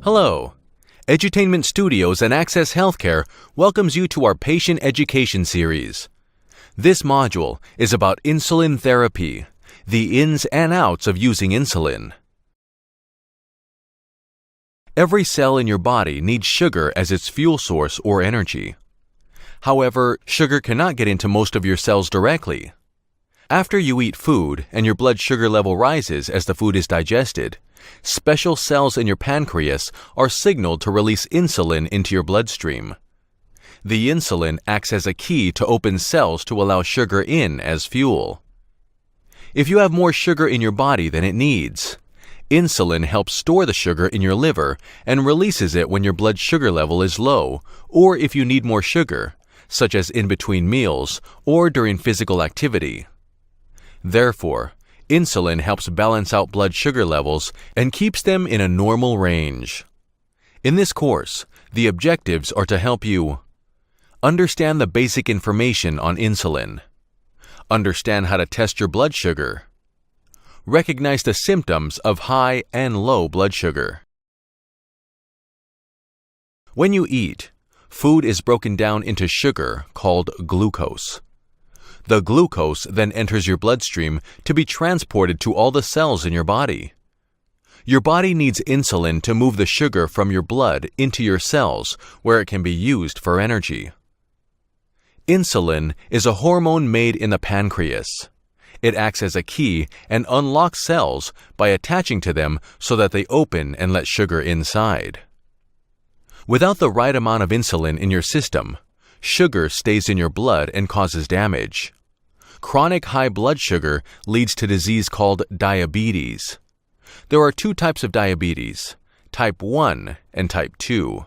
Hello. Edutainment Studios and Access Healthcare welcomes you to our Patient Education Series. This module is about insulin therapy, the ins and outs of using insulin. Every cell in your body needs sugar as its fuel source or energy. However, sugar cannot get into most of your cells directly. After you eat food and your blood sugar level rises as the food is digested, special cells in your pancreas are signaled to release insulin into your bloodstream. The insulin acts as a key to open cells to allow sugar in as fuel. If you have more sugar in your body than it needs, insulin helps store the sugar in your liver and releases it when your blood sugar level is low, or if you need more sugar, such as in between meals or during physical activity. Therefore, insulin helps balance out blood sugar levels and keeps them in a normal range. In this course, the objectives are to help you understand the basic information on insulin, understand how to test your blood sugar, recognize the symptoms of high and low blood sugar. When you eat, food is broken down into sugar called glucose. The glucose then enters your bloodstream to be transported to all the cells in your body. Your body needs insulin to move the sugar from your blood into your cells where it can be used for energy. Insulin is a hormone made in the pancreas. It acts as a key and unlocks cells by attaching to them so that they open and let sugar inside. Without the right amount of insulin in your system, sugar stays in your blood and causes damage. Chronic high blood sugar leads to disease called diabetes. There are two types of diabetes, type 1 and type 2.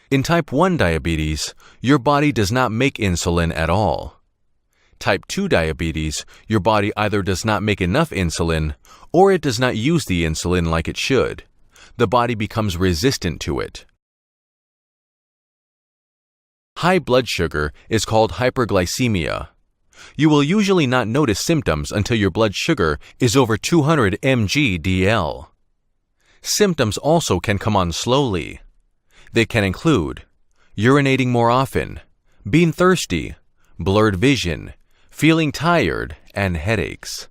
In type 1 diabetes, your body does not make insulin at all. Type 2 diabetes, your body either does not make enough insulin or it does not use the insulin like it should. The body becomes resistant to it. High blood sugar is called hyperglycemia. You will usually not notice symptoms until your blood sugar is over 200 mg/dl. Symptoms also can come on slowly. They can include urinating more often, being thirsty, blurred vision, feeling tired, and headaches.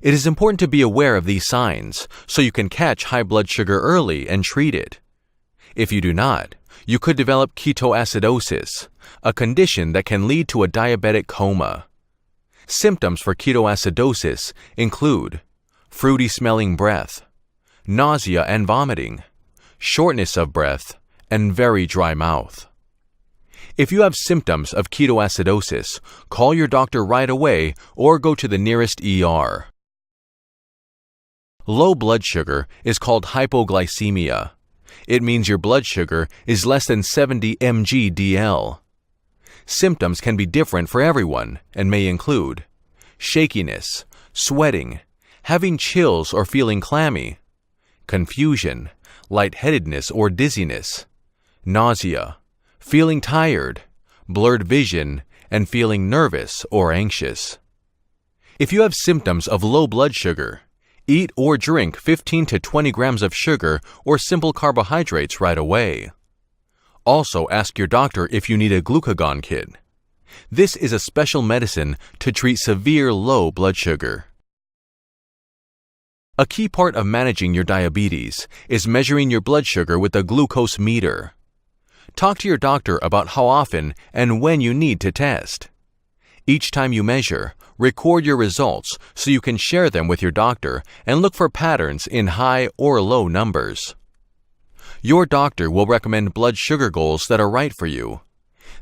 It is important to be aware of these signs so you can catch high blood sugar early and treat it. If you do not, you could develop ketoacidosis, a condition that can lead to a diabetic coma. Symptoms for ketoacidosis include fruity-smelling breath, nausea and vomiting, shortness of breath, and very dry mouth. If you have symptoms of ketoacidosis, call your doctor right away or go to the nearest ER. Low blood sugar is called hypoglycemia. It means your blood sugar is less than 70 mg/dl. Symptoms can be different for everyone and may include shakiness, sweating, having chills or feeling clammy, confusion, lightheadedness or dizziness, nausea, feeling tired, blurred vision, and feeling nervous or anxious. If you have symptoms of low blood sugar, eat or drink 15 to 20 grams of sugar or simple carbohydrates right away. Also, ask your doctor if you need a glucagon kit. This is a special medicine to treat severe low blood sugar. A key part of managing your diabetes is measuring your blood sugar with a glucose meter. Talk to your doctor about how often and when you need to test. Each time you measure, record your results so you can share them with your doctor and look for patterns in high or low numbers. Your doctor will recommend blood sugar goals that are right for you.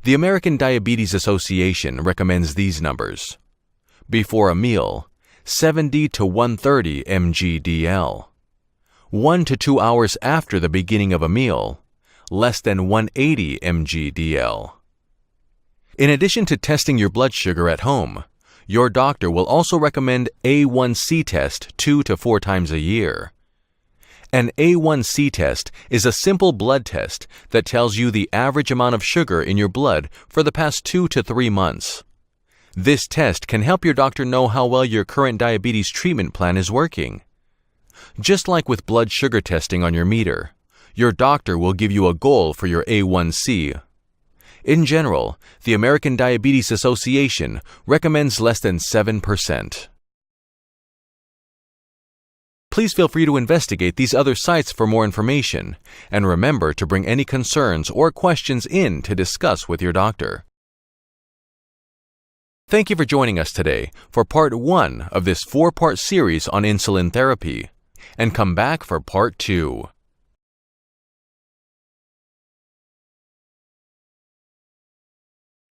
The American Diabetes Association recommends these numbers. Before a meal, 70 to 130 mg/dl. 1 to 2 hours after the beginning of a meal, less than 180 mg/dl. In addition to testing your blood sugar at home, your doctor will also recommend A1C test 2 to 4 times a year. An A1C test is a simple blood test that tells you the average amount of sugar in your blood for the past 2 to 3 months. This test can help your doctor know how well your current diabetes treatment plan is working. Just like with blood sugar testing on your meter, Your doctor will give you a goal for your A1C. In general, the American Diabetes Association recommends less than 7%. Please feel free to investigate these other sites for more information, and remember to bring any concerns or questions in to discuss with your doctor. Thank you for joining us today for Part 1 of this 4-part series on insulin therapy, and come back for Part 2.